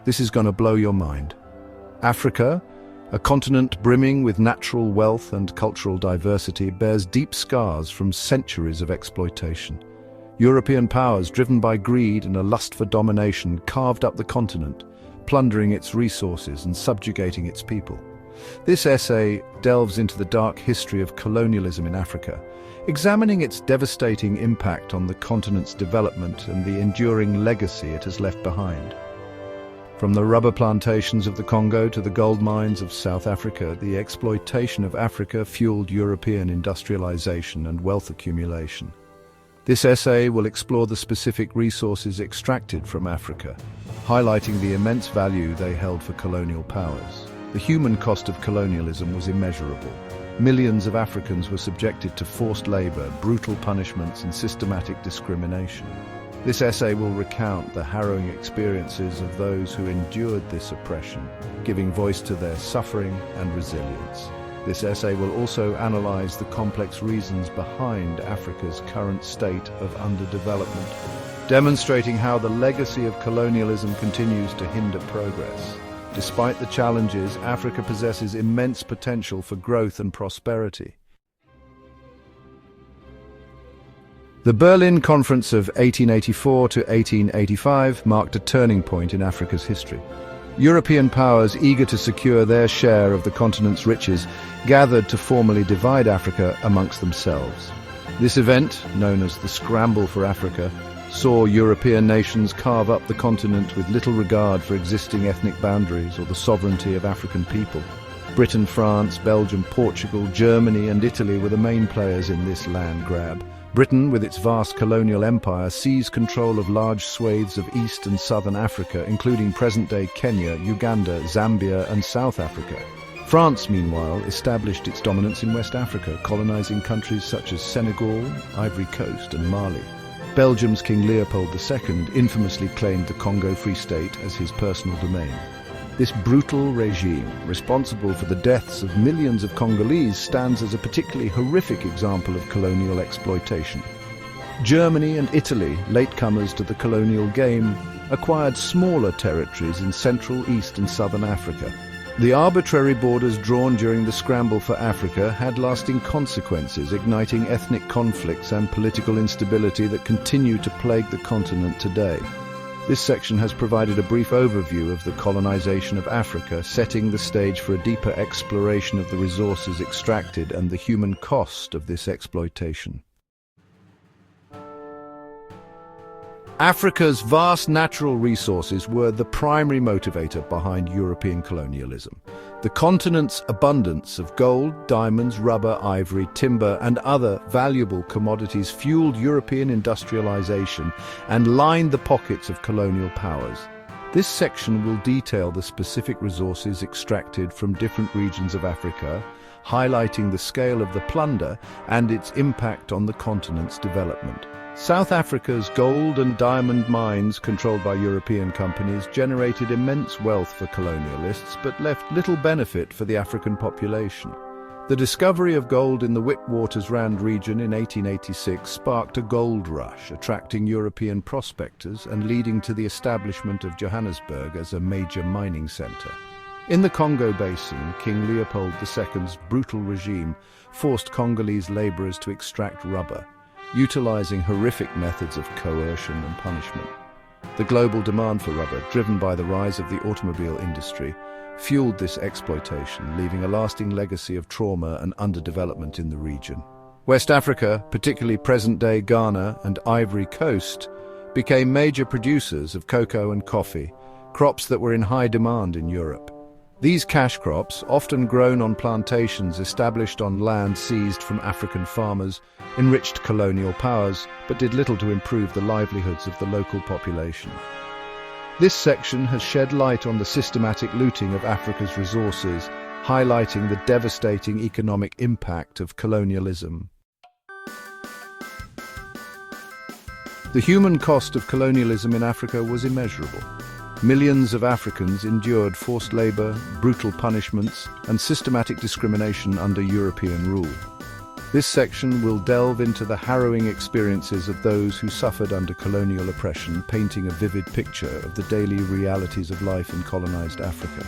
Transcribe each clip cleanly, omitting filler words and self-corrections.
This is going to blow your mind. Africa, a continent brimming with natural wealth and cultural diversity, bears deep scars from centuries of exploitation. European powers, driven by greed and a lust for domination, carved up the continent, plundering its resources and subjugating its people. This essay delves into the dark history of colonialism in Africa, examining its devastating impact on the continent's development and the enduring legacy it has left behind. From the rubber plantations of the Congo to the gold mines of South Africa, the exploitation of Africa fueled European industrialization and wealth accumulation. This essay will explore the specific resources extracted from Africa, highlighting the immense value they held for colonial powers. The human cost of colonialism was immeasurable. Millions of Africans were subjected to forced labor, brutal punishments, and systematic discrimination. This essay will recount the harrowing experiences of those who endured this oppression, giving voice to their suffering and resilience. This essay will also analyze the complex reasons behind Africa's current state of underdevelopment, demonstrating how the legacy of colonialism continues to hinder progress. Despite the challenges, Africa possesses immense potential for growth and prosperity. The Berlin Conference of 1884 to 1885 marked a turning point in Africa's history. European powers, eager to secure their share of the continent's riches, gathered to formally divide Africa amongst themselves. This event, known as the Scramble for Africa, saw European nations carve up the continent with little regard for existing ethnic boundaries or the sovereignty of African people. Britain, France, Belgium, Portugal, Germany and Italy were the main players in this land grab. Britain, with its vast colonial empire, seized control of large swathes of East and Southern Africa, including present-day Kenya, Uganda, Zambia and South Africa. France, meanwhile, established its dominance in West Africa, colonizing countries such as Senegal, Ivory Coast and Mali. Belgium's King Leopold II infamously claimed the Congo Free State as his personal domain. This brutal regime, responsible for the deaths of millions of Congolese, stands as a particularly horrific example of colonial exploitation. Germany and Italy, latecomers to the colonial game, acquired smaller territories in Central, East and Southern Africa. The arbitrary borders drawn during the scramble for Africa had lasting consequences, igniting ethnic conflicts and political instability that continue to plague the continent today. This section has provided a brief overview of the colonization of Africa, setting the stage for a deeper exploration of the resources extracted and the human cost of this exploitation. Africa's vast natural resources were the primary motivator behind European colonialism. The continent's abundance of gold, diamonds, rubber, ivory, timber, and other valuable commodities fueled European industrialization and lined the pockets of colonial powers. This section will detail the specific resources extracted from different regions of Africa, highlighting the scale of the plunder and its impact on the continent's development. South Africa's gold and diamond mines, controlled by European companies, generated immense wealth for colonialists but left little benefit for the African population. The discovery of gold in the Witwatersrand region in 1886 sparked a gold rush, attracting European prospectors and leading to the establishment of Johannesburg as a major mining center. In the Congo Basin, King Leopold II's brutal regime forced Congolese laborers to extract rubber, utilizing horrific methods of coercion and punishment. The global demand for rubber, driven by the rise of the automobile industry, fueled this exploitation, leaving a lasting legacy of trauma and underdevelopment in the region. West Africa, particularly present-day Ghana and Ivory Coast, became major producers of cocoa and coffee, crops that were in high demand in Europe. These cash crops, often grown on plantations established on land seized from African farmers, enriched colonial powers, but did little to improve the livelihoods of the local population. This section has shed light on the systematic looting of Africa's resources, highlighting the devastating economic impact of colonialism. The human cost of colonialism in Africa was immeasurable. Millions of Africans endured forced labor, brutal punishments, and systematic discrimination under European rule. This section will delve into the harrowing experiences of those who suffered under colonial oppression, painting a vivid picture of the daily realities of life in colonized Africa.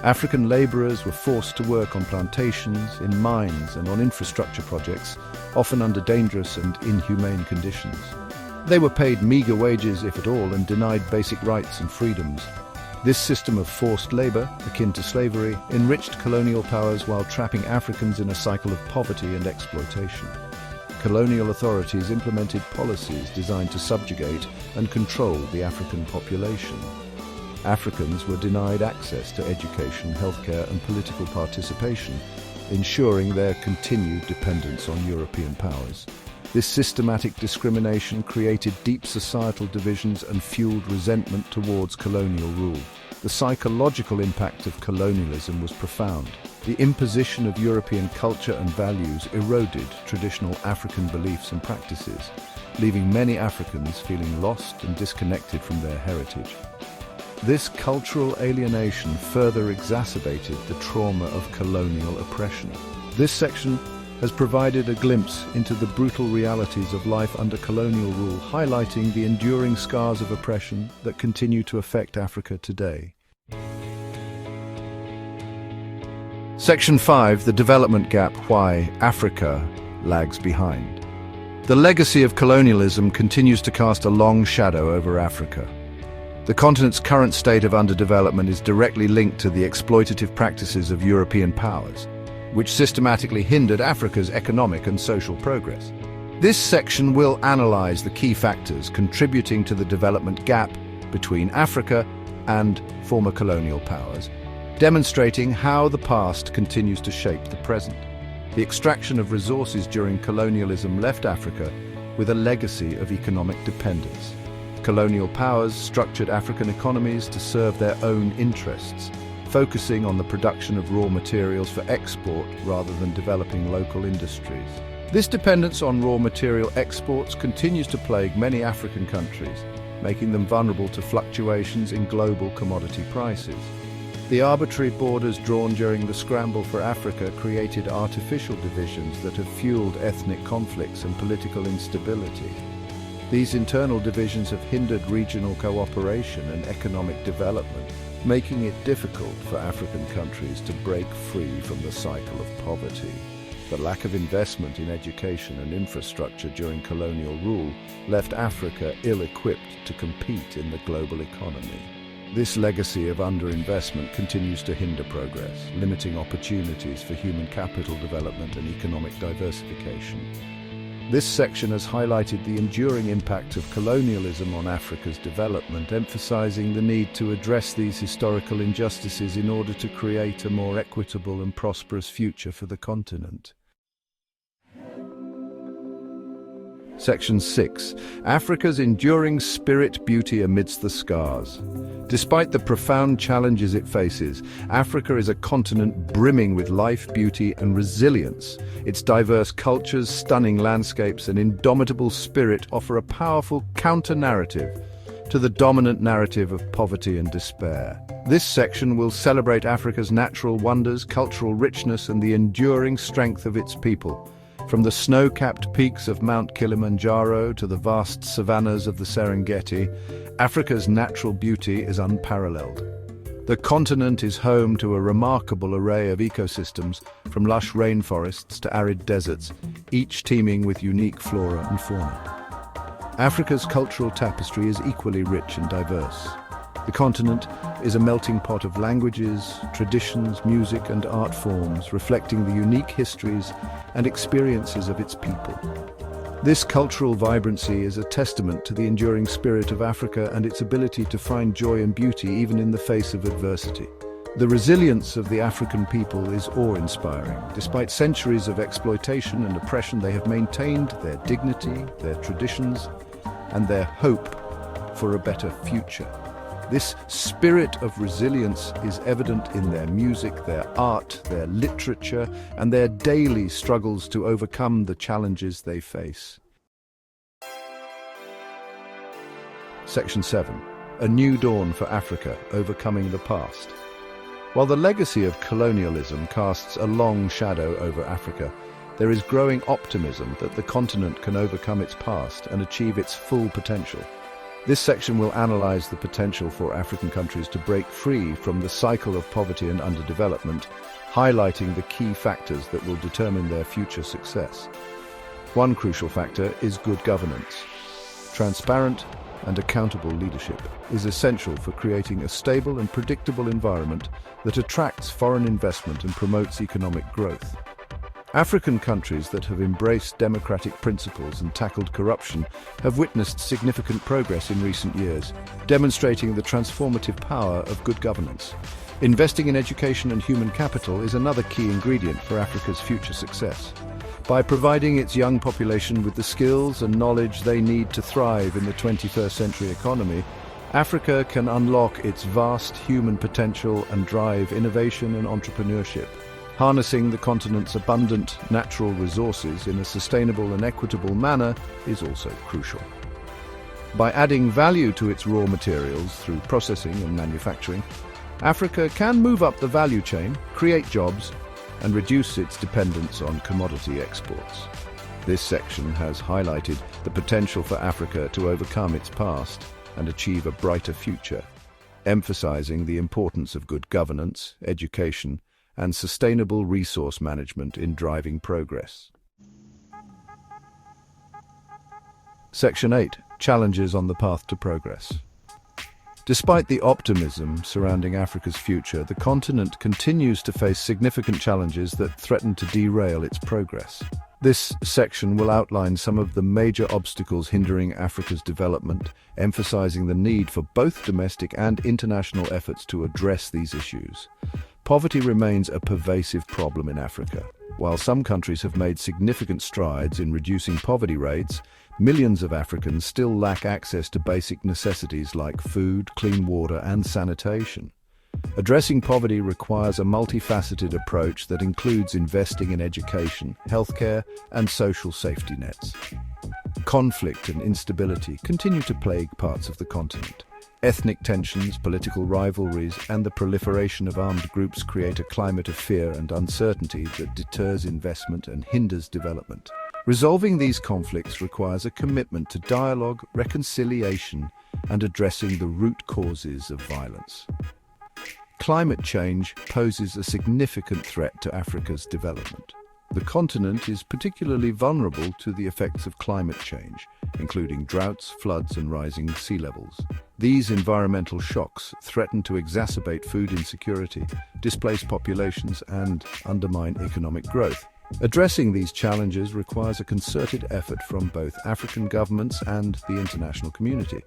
African laborers were forced to work on plantations, in mines, and on infrastructure projects, often under dangerous and inhumane conditions. They were paid meager wages, if at all, and denied basic rights and freedoms. This system of forced labor, akin to slavery, enriched colonial powers while trapping Africans in a cycle of poverty and exploitation. Colonial authorities implemented policies designed to subjugate and control the African population. Africans were denied access to education, healthcare, and political participation, ensuring their continued dependence on European powers. This systematic discrimination created deep societal divisions and fueled resentment towards colonial rule. The psychological impact of colonialism was profound. The imposition of European culture and values eroded traditional African beliefs and practices, leaving many Africans feeling lost and disconnected from their heritage. This cultural alienation further exacerbated the trauma of colonial oppression. This section has provided a glimpse into the brutal realities of life under colonial rule, highlighting the enduring scars of oppression that continue to affect Africa today. Section 5, the development gap, why Africa lags behind. The legacy of colonialism continues to cast a long shadow over Africa. The continent's current state of underdevelopment is directly linked to the exploitative practices of European powers, which systematically hindered Africa's economic and social progress. This section will analyze the key factors contributing to the development gap between Africa and former colonial powers, demonstrating how the past continues to shape the present. The extraction of resources during colonialism left Africa with a legacy of economic dependence. Colonial powers structured African economies to serve their own interests, focusing on the production of raw materials for export rather than developing local industries. This dependence on raw material exports continues to plague many African countries, making them vulnerable to fluctuations in global commodity prices. The arbitrary borders drawn during the scramble for Africa created artificial divisions that have fueled ethnic conflicts and political instability. These internal divisions have hindered regional cooperation and economic development, making it difficult for African countries to break free from the cycle of poverty. The lack of investment in education and infrastructure during colonial rule left Africa ill-equipped to compete in the global economy. This legacy of underinvestment continues to hinder progress, limiting opportunities for human capital development and economic diversification. This section has highlighted the enduring impact of colonialism on Africa's development, emphasizing the need to address these historical injustices in order to create a more equitable and prosperous future for the continent. Section 6. Africa's enduring spirit beauty amidst the scars. Despite the profound challenges it faces, Africa is a continent brimming with life, beauty, and resilience. Its diverse cultures, stunning landscapes, and indomitable spirit offer a powerful counter-narrative to the dominant narrative of poverty and despair. This section will celebrate Africa's natural wonders, cultural richness, and the enduring strength of its people. From the snow-capped peaks of Mount Kilimanjaro to the vast savannas of the Serengeti, Africa's natural beauty is unparalleled. The continent is home to a remarkable array of ecosystems, from lush rainforests to arid deserts, each teeming with unique flora and fauna. Africa's cultural tapestry is equally rich and diverse. The continent is a melting pot of languages, traditions, music, and art forms, reflecting the unique histories and experiences of its people. This cultural vibrancy is a testament to the enduring spirit of Africa and its ability to find joy and beauty even in the face of adversity. The resilience of the African people is awe-inspiring. Despite centuries of exploitation and oppression, they have maintained their dignity, their traditions, and their hope for a better future. This spirit of resilience is evident in their music, their art, their literature, and their daily struggles to overcome the challenges they face. Section 7. A New Dawn for Africa, Overcoming the Past. While the legacy of colonialism casts a long shadow over Africa, there is growing optimism that the continent can overcome its past and achieve its full potential. This section will analyze the potential for African countries to break free from the cycle of poverty and underdevelopment, highlighting the key factors that will determine their future success. One crucial factor is good governance. Transparent and accountable leadership is essential for creating a stable and predictable environment that attracts foreign investment and promotes economic growth. African countries that have embraced democratic principles and tackled corruption have witnessed significant progress in recent years, demonstrating the transformative power of good governance. Investing in education and human capital is another key ingredient for Africa's future success. By providing its young population with the skills and knowledge they need to thrive in the 21st century economy, Africa can unlock its vast human potential and drive innovation and entrepreneurship. Harnessing the continent's abundant natural resources in a sustainable and equitable manner is also crucial. By adding value to its raw materials through processing and manufacturing, Africa can move up the value chain, create jobs, and reduce its dependence on commodity exports. This section has highlighted the potential for Africa to overcome its past and achieve a brighter future, emphasizing the importance of good governance, education, and sustainable resource management in driving progress. Section 8. Challenges on the path to progress. Despite the optimism surrounding Africa's future, the continent continues to face significant challenges that threaten to derail its progress. This section will outline some of the major obstacles hindering Africa's development, emphasizing the need for both domestic and international efforts to address these issues. Poverty remains a pervasive problem in Africa. While some countries have made significant strides in reducing poverty rates, millions of Africans still lack access to basic necessities like food, clean water, and sanitation. Addressing poverty requires a multifaceted approach that includes investing in education, healthcare, and social safety nets. Conflict and instability continue to plague parts of the continent. Ethnic tensions, political rivalries, and the proliferation of armed groups create a climate of fear and uncertainty that deters investment and hinders development. Resolving these conflicts requires a commitment to dialogue, reconciliation, and addressing the root causes of violence. Climate change poses a significant threat to Africa's development. The continent is particularly vulnerable to the effects of climate change, including droughts, floods, and rising sea levels. These environmental shocks threaten to exacerbate food insecurity, displace populations, and undermine economic growth. Addressing these challenges requires a concerted effort from both African governments and the international community.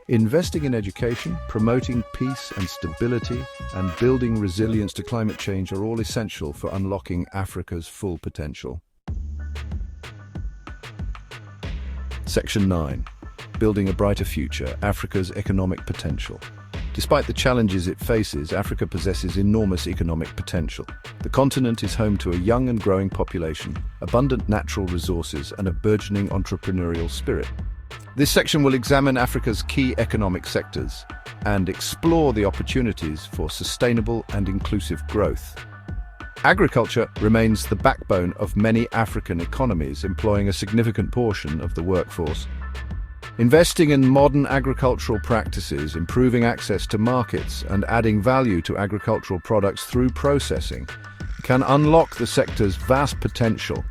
Investing in education, promoting peace and stability, and building resilience to climate change are all essential for unlocking Africa's full potential. Section 9. Building a brighter future, Africa's economic potential. Despite the challenges it faces, Africa possesses enormous economic potential. The continent is home to a young and growing population, abundant natural resources, and a burgeoning entrepreneurial spirit. This section will examine Africa's key economic sectors and explore the opportunities for sustainable and inclusive growth. Agriculture remains the backbone of many African economies, employing a significant portion of the workforce. Investing in modern agricultural practices, improving access to markets, and adding value to agricultural products through processing can unlock the sector's vast potential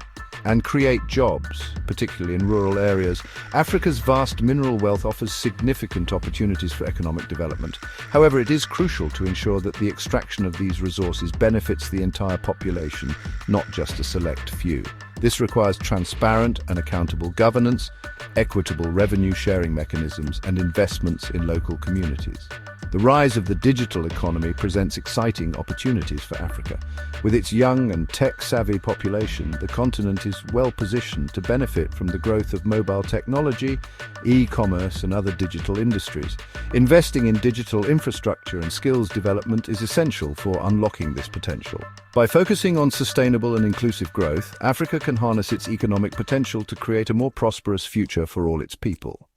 and create jobs, particularly in rural areas. Africa's vast mineral wealth offers significant opportunities for economic development. However, it is crucial to ensure that the extraction of these resources benefits the entire population, not just a select few. This requires transparent and accountable governance, equitable revenue sharing mechanisms, and investments in local communities. The rise of the digital economy presents exciting opportunities for Africa. With its young and tech-savvy population, the continent is well positioned to benefit from the growth of mobile technology, e-commerce, and other digital industries. Investing in digital infrastructure and skills development is essential for unlocking this potential. By focusing on sustainable and inclusive growth, Africa can harness its economic potential to create a more prosperous future for all its people.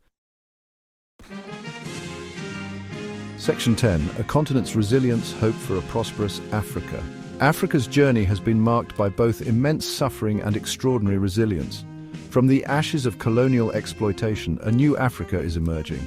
Section 10. A continent's resilience, hope for a prosperous Africa. Africa's journey has been marked by both immense suffering and extraordinary resilience. From the ashes of colonial exploitation, a new Africa is emerging,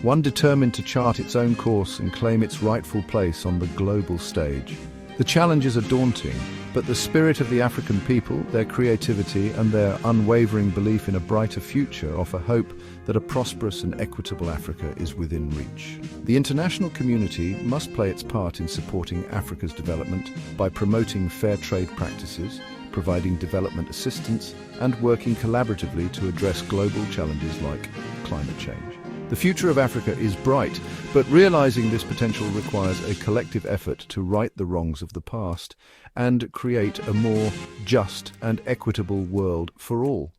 one determined to chart its own course and claim its rightful place on the global stage. The challenges are daunting, but the spirit of the African people, their creativity, and their unwavering belief in a brighter future offer hope that a prosperous and equitable Africa is within reach. The international community must play its part in supporting Africa's development by promoting fair trade practices, providing development assistance, and working collaboratively to address global challenges like climate change. The future of Africa is bright, but realizing this potential requires a collective effort to right the wrongs of the past and create a more just and equitable world for all.